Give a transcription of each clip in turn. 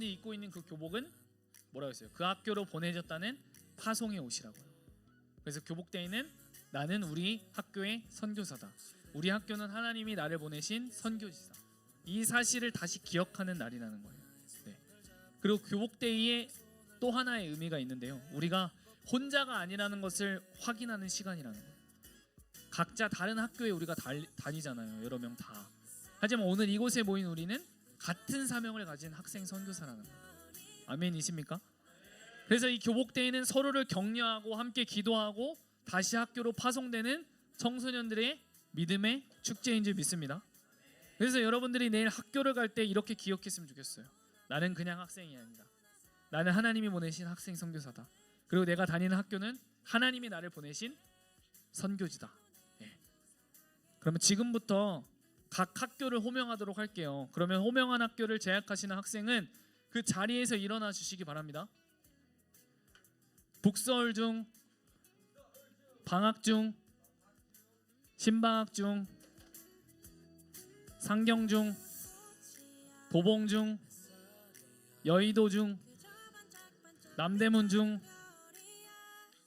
입고 있는 그 교복은 뭐라고 했어요? 그 학교로 보내졌다는 파송의 옷이라고요. 그래서 교복대에는 나는 우리 학교의 선교사다. 우리 학교는 하나님이 나를 보내신 선교지다. 이 사실을 다시 기억하는 날이라는 거예요. 네. 그리고 교복데이에 또 하나의 의미가 있는데요. 우리가 혼자가 아니라는 것을 확인하는 시간이라는 거예요. 각자 다른 학교에 우리가 다니잖아요. 여러 명 다. 하지만 오늘 이곳에 모인 우리는 같은 사명을 가진 학생 선교사라는 거예요. 아멘이십니까? 그래서 이 교복데이는 서로를 격려하고 함께 기도하고 다시 학교로 파송되는 청소년들의 믿음의 축제인 줄 믿습니다. 그래서 여러분들이 내일 학교를 갈 때 이렇게 기억했으면 좋겠어요. 나는 그냥 학생이 아니다. 나는 하나님이 보내신 학생 선교사다. 그리고 내가 다니는 학교는 하나님이 나를 보내신 선교지다. 예. 그러면 지금부터 각 학교를 호명하도록 할게요. 그러면 호명한 학교를 재학하시는 학생은 그 자리에서 일어나 주시기 바랍니다. 북서울 중, 방학 중, 신방학 중, 상경 중, 도봉 중, 여의도 중, 남대문 중,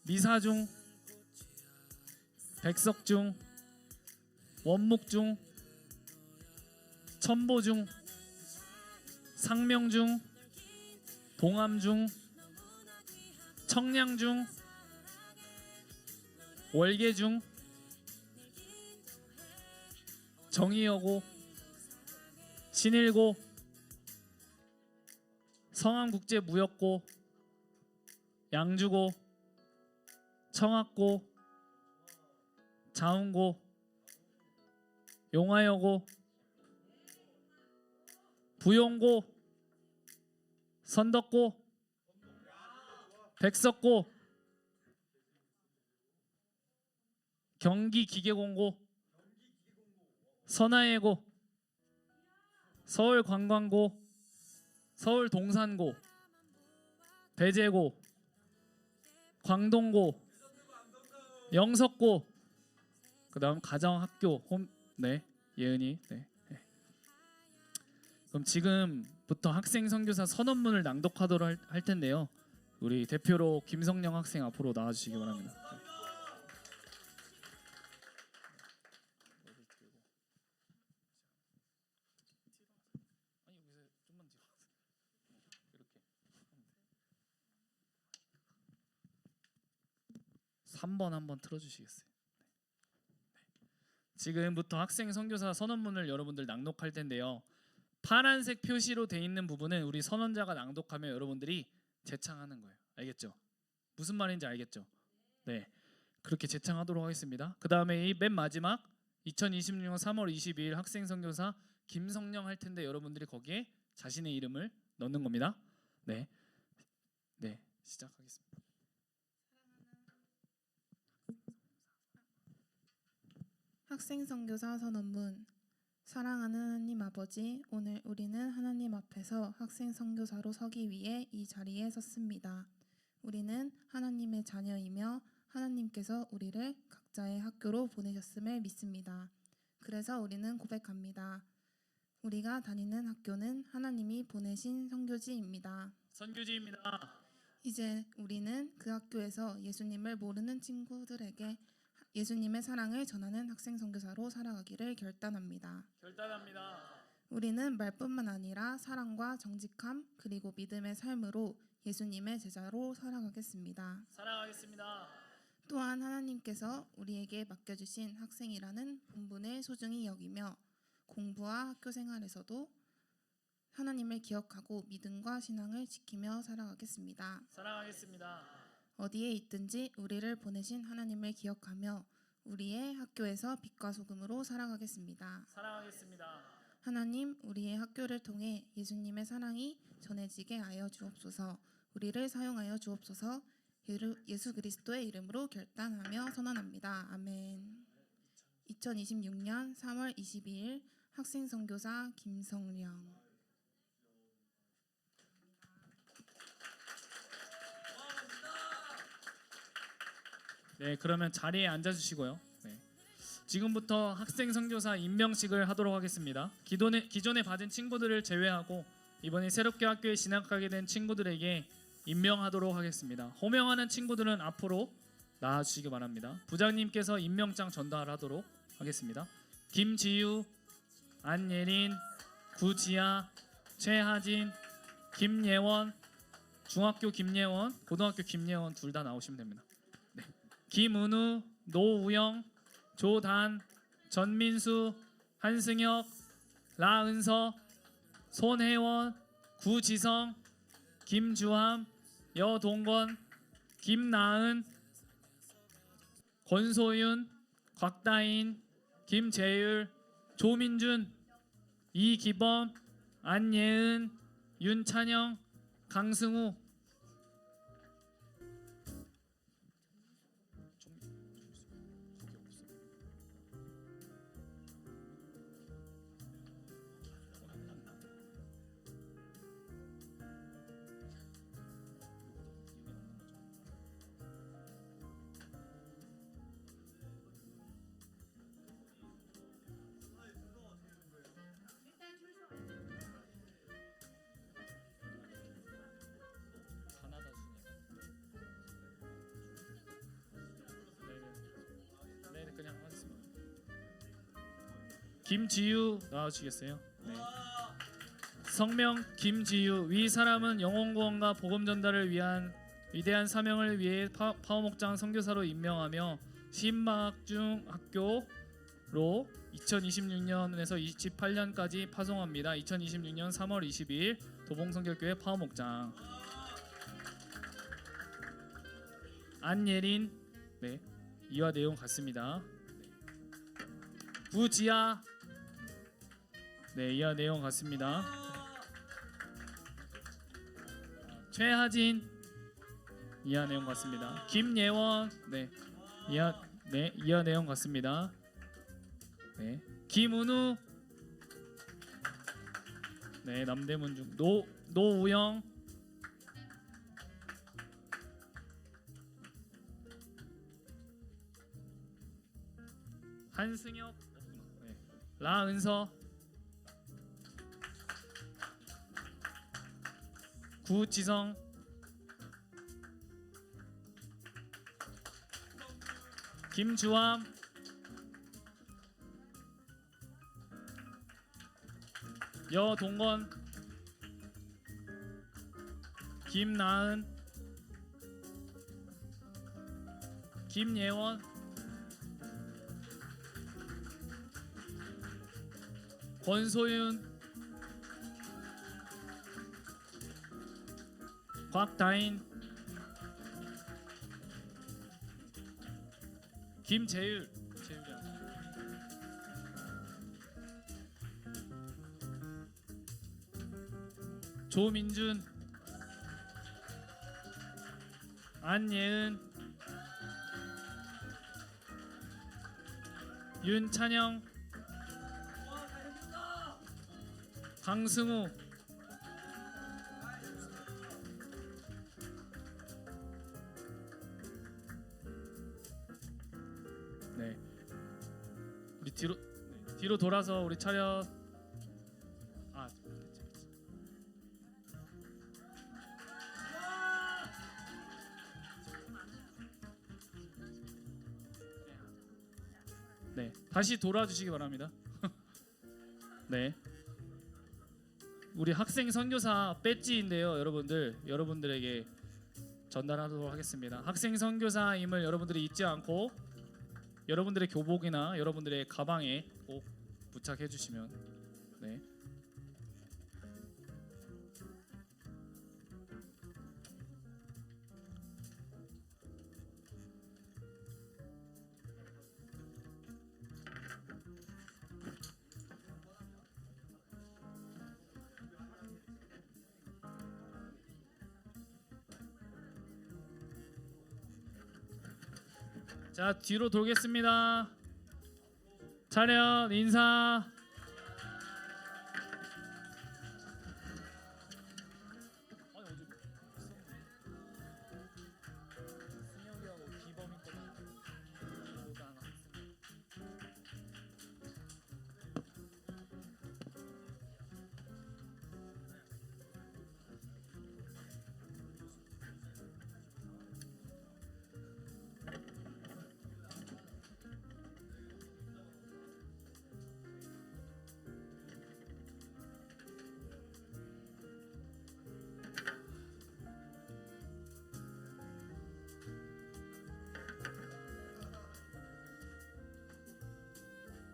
미사 중, 백석 중, 원목 중, 천보 중, 상명 중, 동암 중, 청량 중, 월계 중, 정의여고, 신일고, 성안국제무역고, 양주고, 청학고, 자운고, 용화여고, 부용고, 선덕고, 백석고, 경기기계공고, 선화예고, 서울관광고, 서울동산고, 대제고, 광동고, 영석고, 그 다음 가정학교 네, 예은이. 네. 그럼 지금부터 학생 선교사 선언문을 낭독하도록 할 텐데요. 우리 대표로 김성령 학생 앞으로 나와주시기 바랍니다. 아니 여기서 좀만 뒤로 이렇게 3번 한번 틀어주시겠어요? 지금부터 학생 선교사 선언문을 여러분들 낭독할 텐데요. 파란색 표시로 돼 있는 부분은 우리 선언자가 낭독하면 여러분들이 재창하는 거예요. 알겠죠? 무슨 말인지 알겠죠? 네, 그렇게 재창하도록 하겠습니다. 그 다음에 이 맨 마지막 2026년 3월 22일 학생 선교사 김성령 할 텐데 여러분들이 거기에 자신의 이름을 넣는 겁니다. 네, 시작하겠습니다. 학생 선교사 선언문. 사랑하는 하나님 아버지, 오늘 우리는 하나님 앞에서 학생 선교사로 서기 위해 이 자리에 섰습니다. 우리는 하나님의 자녀이며 하나님께서 우리를 각자의 학교로 보내셨음을 믿습니다. 그래서 우리는 고백합니다. 우리가 다니는 학교는 하나님이 보내신 선교지입니다. 이제 우리는 그 학교에서 예수님을 모르는 친구들에게 예수님의 사랑을 전하는 학생 선교사로 살아가기를 결단합니다. 우리는 말뿐만 아니라 사랑과 정직함 그리고 믿음의 삶으로 예수님의 제자로 살아가겠습니다. 또한 하나님께서 우리에게 맡겨주신 학생이라는 본분을 소중히 여기며 공부와 학교 생활에서도 하나님을 기억하고 믿음과 신앙을 지키며 살아가겠습니다. 어디에 있든지 우리를 보내신 하나님을 기억하며 우리의 학교에서 빛과 소금으로 살아가겠습니다. 하나님, 우리의 학교를 통해 예수님의 사랑이 전해지게 하여 주옵소서. 우리를 사용하여 주옵소서. 예수 그리스도의 이름으로 결단하며 선언합니다. 아멘. 2026년 3월 22일 학생 선교사 김성령. 네, 그러면 자리에 앉아주시고요. 네. 지금부터 학생 선교사 임명식을 하도록 하겠습니다. 기존에 받은 친구들을 제외하고 이번에 새롭게 학교에 진학하게 된 친구들에게 임명하도록 하겠습니다. 호명하는 친구들은 앞으로 나와주시기 바랍니다. 부장님께서 임명장 전달하도록 하겠습니다. 김지유, 안예린, 구지아, 최하진, 김예원, 중학교 김예원, 고등학교 김예원 둘 다 나오시면 됩니다. 네. 김은우, 노우영, 조단, 전민수, 한승혁, 라은서, 손혜원, 구지성, 김주함, 여동건, 김나은, 권소윤, 곽다인, 김재율, 조민준, 이기범, 안예은, 윤찬영, 강승우. 그냥 하겠습니다. 김지유 나와주시겠어요? 네. 성명 김지유. 위 사람은 영혼 구원과 복음 전달을 위한 위대한 사명을 위해 파워목장 선교사로 임명하며 신방학중학교로 2026년에서 28년까지 파송합니다. 2026년 3월 22일 도봉성결교회 파워목장. 안예린. 네. 이와 내용 같습니다. 구지아. 네, 이와 내용 같습니다. 최하진. 이하 내용 같습니다. 김예원. 네, 이하 내용 같습니다. 네, 김은우. 네, 남대문 중 노우영. 한승혁. 네. 라은서. 구지성. 김주함. 여동건. 김나은. 김예원. 권소윤. 곽다인. 김재율. 조민준. 안예은. 윤찬영. 강승우. 네, 우리 뒤로 돌아서 우리 차렷. 아, 네, 다시 돌아주시기 바랍니다. 네. 우리 학생 선교사 배지인데요, 여러분들에게 전달하도록 하겠습니다. 학생 선교사임을 여러분들이 잊지 않고 여러분들의 교복이나 여러분들의 가방에 꼭 부착해 주시면. 네. 자, 뒤로 돌겠습니다. 차렷 인사.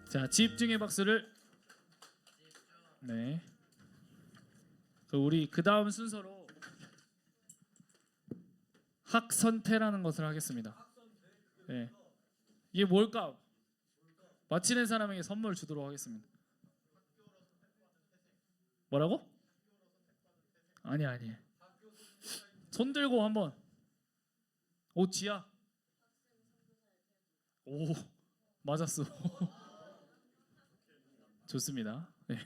자, 집중의 박수를. 네. 우리 그 다음 순서로 학선태라는 것을 하겠습니다. 네. 이게 뭘까? 맞히는 사람에게 선물 주도록 하겠습니다. 뭐라고? 아니. 손 들고 한번. 오, 지야. 오, 맞았어. 좋습니다. 네.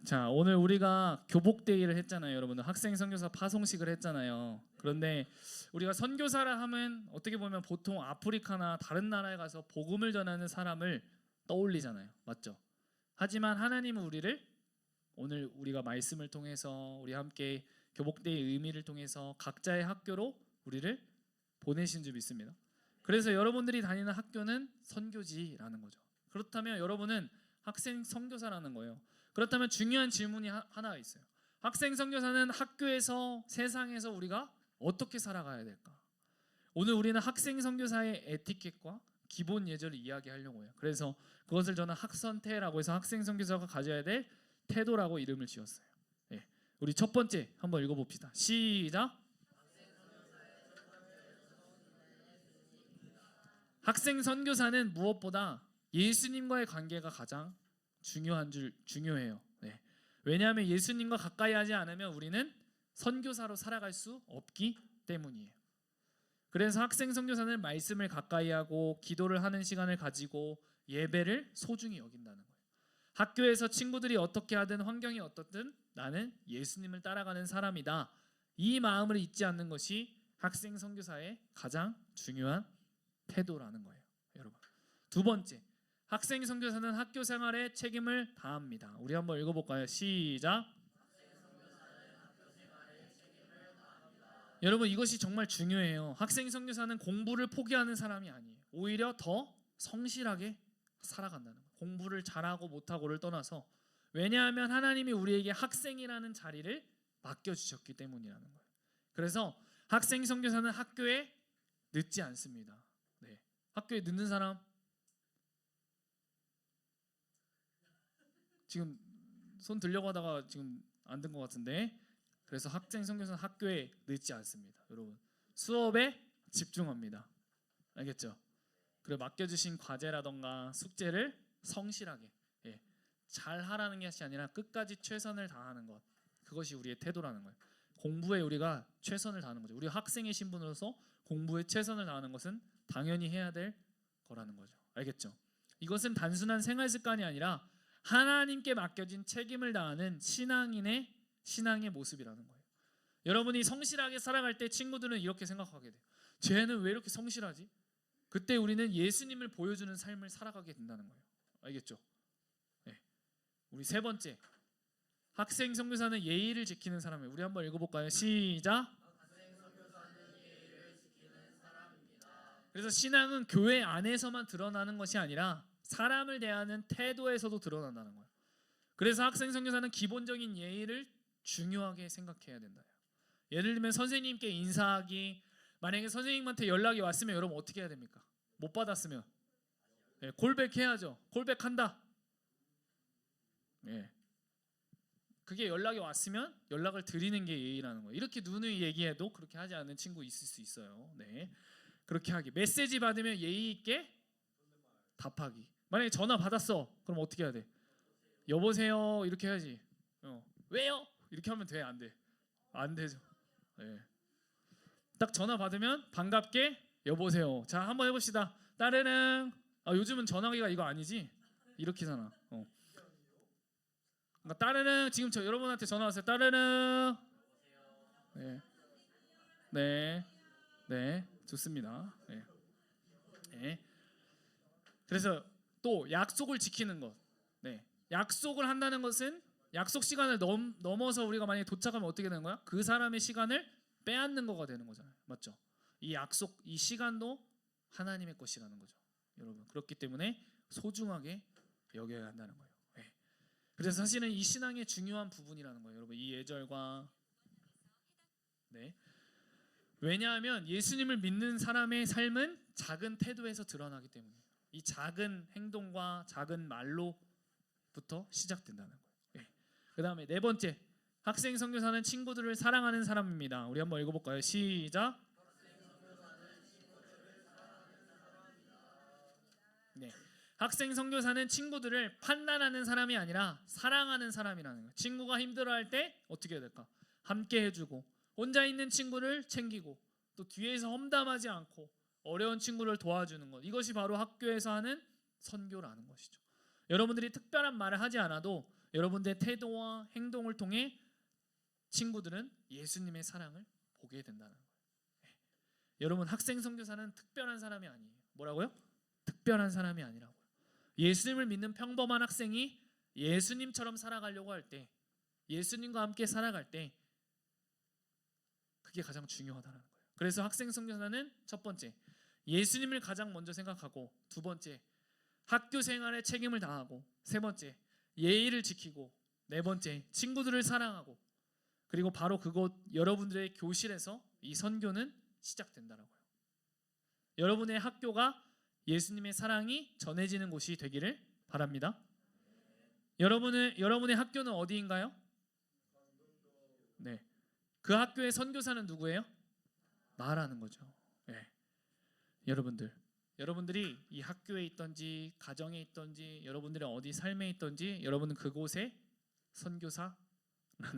자, 오늘 우리가 교복데이를 했잖아요. 여러분들 학생 선교사 파송식을 했잖아요. 그런데 우리가 선교사라 하면 어떻게 보면 보통 아프리카나 다른 나라에 가서 복음을 전하는 사람을 떠올리잖아요. 맞죠? 하지만 하나님은 우리를 오늘 우리가 말씀을 통해서 우리 함께 교복데이 의미를 통해서 각자의 학교로 우리를 보내신 줄 믿습니다. 그래서 여러분들이 다니는 학교는 선교지라는 거죠. 그렇다면 여러분은 학생 선교사라는 거예요. 그렇다면 중요한 질문이 하나가 있어요. 학생 선교사는 학교에서 세상에서 우리가 어떻게 살아가야 될까? 오늘 우리는 학생 선교사의 에티켓과 기본 예절을 이야기하려고 해요. 그래서 그것을 저는 학선태라고 해서 학생 선교사가 가져야 될 태도라고 이름을 지었어요. 네. 우리 첫 번째 한번 읽어봅시다. 시작. 학생 선교사는 무엇보다 예수님과의 관계가 가장 중요해요. 네. 왜냐하면 예수님과 가까이 하지 않으면 우리는 선교사로 살아갈 수 없기 때문이에요. 그래서 학생 선교사는 말씀을 가까이 하고 기도를 하는 시간을 가지고 예배를 소중히 여긴다는 거예요. 학교에서 친구들이 어떻게 하든 환경이 어떻든 나는 예수님을 따라가는 사람이다. 이 마음을 잊지 않는 것이 학생 선교사의 가장 중요한 태도라는 거예요. 여러분. 두 번째, 학생 선교사는 학교 생활에 책임을 다합니다. 우리 한번 읽어볼까요? 시작. 여러분, 이것이 정말 중요해요. 학생 선교사는 공부를 포기하는 사람이 아니에요. 오히려 더 성실하게 살아간다는 거예요. 공부를 잘하고 못하고를 떠나서, 왜냐하면 하나님이 우리에게 학생이라는 자리를 맡겨주셨기 때문이라는 거예요. 그래서 학생 선교사는 학교에 늦지 않습니다. 네. 학교에 늦는 사람 지금 손 들려고 하다가 지금 안 든 것 같은데, 그래서 학생 선교사는 학교에 늦지 않습니다. 여러분, 수업에 집중합니다. 알겠죠? 그리고 맡겨주신 과제라던가 숙제를 성실하게 잘 하라는 것이 아니라 끝까지 최선을 다하는 것, 그것이 우리의 태도라는 거예요. 공부에 우리가 최선을 다하는 거죠. 우리 학생의 신분으로서 공부에 최선을 다하는 것은 당연히 해야 될 거라는 거죠. 알겠죠? 이것은 단순한 생활 습관이 아니라 하나님께 맡겨진 책임을 다하는 신앙의 모습이라는 거예요. 여러분이 성실하게 살아갈 때 친구들은 이렇게 생각하게 돼요. 쟤는 왜 이렇게 성실하지? 그때 우리는 예수님을 보여주는 삶을 살아가게 된다는 거예요. 알겠죠? 네. 우리 세 번째, 학생 선교사는 예의를 지키는 사람이에요. 우리 한번 읽어볼까요? 시작. 그래서 신앙은 교회 안에서만 드러나는 것이 아니라 사람을 대하는 태도에서도 드러난다는 거예요. 그래서 학생 선교사는 기본적인 예의를 중요하게 생각해야 된다. 예를 들면 선생님께 인사하기, 만약에 선생님한테 연락이 왔으면 여러분 어떻게 해야 됩니까? 못 받았으면 콜백해야죠. 콜백한다. 그게 연락이 왔으면 연락을 드리는 게 예의라는 거예요. 이렇게 누누이 얘기해도 그렇게 하지 않는 친구 있을 수 있어요. 네. 그렇게 하기. 메시지 받으면 예의 있게 답하기. 만약에 전화 받았어, 그럼 어떻게 해야 돼? 여보세요 이렇게 해야지. 왜요? 이렇게 하면 돼? 안 돼? 안 되죠. 네. 딱 전화 받으면 반갑게 여보세요. 자, 한번 해봅시다. 따르릉. 요즘은 전화기가 이거 아니지? 이렇게잖아. 그러니까 따르릉. 지금 저 여러분한테 전화 왔어요. 따르릉. 네, 좋습니다. 네. 그래서 또 약속을 지키는 것. 약속을 한다는 것은 약속 시간을 넘어서 우리가 만약에 도착하면 어떻게 되는 거야? 그 사람의 시간을 빼앗는 거가 되는 거잖아요. 맞죠? 이 약속, 이 시간도 하나님의 것이라는 거죠. 여러분, 그렇기 때문에 소중하게 여겨야 한다는 거예요. 그래서 사실은 이 신앙의 중요한 부분이라는 거예요. 여러분, 이 예절과 왜냐하면 예수님을 믿는 사람의 삶은 작은 태도에서 드러나기 때문이에요. 이 작은 행동과 작은 말로부터 시작된다는 거예요. 예. 그다음에 네 번째, 학생 선교사는 친구들을 사랑하는 사람입니다. 우리 한번 읽어볼까요? 시작. 네. 학생 선교사는 친구들을 판단하는 사람이 아니라 사랑하는 사람이라는 거예요. 친구가 힘들어할 때 어떻게 해야 될까? 함께 해주고, 혼자 있는 친구를 챙기고, 또 뒤에서 험담하지 않고 어려운 친구를 도와주는 것, 이것이 바로 학교에서 하는 선교라는 것이죠. 여러분들이 특별한 말을 하지 않아도 여러분들의 태도와 행동을 통해 친구들은 예수님의 사랑을 보게 된다는 거예요. 네. 여러분, 학생 선교사는 특별한 사람이 아니에요. 뭐라고요? 특별한 사람이 아니라고요. 예수님을 믿는 평범한 학생이 예수님처럼 살아가려고 할 때, 예수님과 함께 살아갈 때 그게 가장 중요하다는 거예요. 그래서 학생 선교사는 첫 번째, 예수님을 가장 먼저 생각하고, 두 번째, 학교 생활에 책임을 다하고, 세 번째, 예의를 지키고, 네 번째, 친구들을 사랑하고, 그리고 바로 그곳 여러분들의 교실에서 이 선교는 시작된다라고요. 여러분의 학교가 예수님의 사랑이 전해지는 곳이 되기를 바랍니다. 여러분의 학교는 어디인가요? 네. 그 학교의 선교사는 누구예요? 나라는 거죠. 네. 여러분들이 이 학교에 있던지 가정에 있던지 여러분들의 어디 삶에 있던지 여러분은 그곳의 선교사라는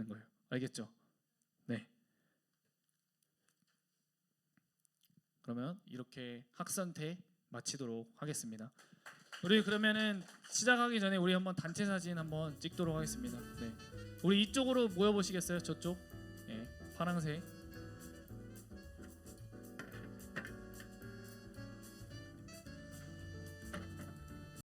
거예요. 알겠죠? 네. 그러면 이렇게 학선태 마치도록 하겠습니다. 우리 그러면은 시작하기 전에 우리 한번 단체 사진 한번 찍도록 하겠습니다. 네. 우리 이쪽으로 모여 보시겠어요? 저쪽. 네. 파랑색.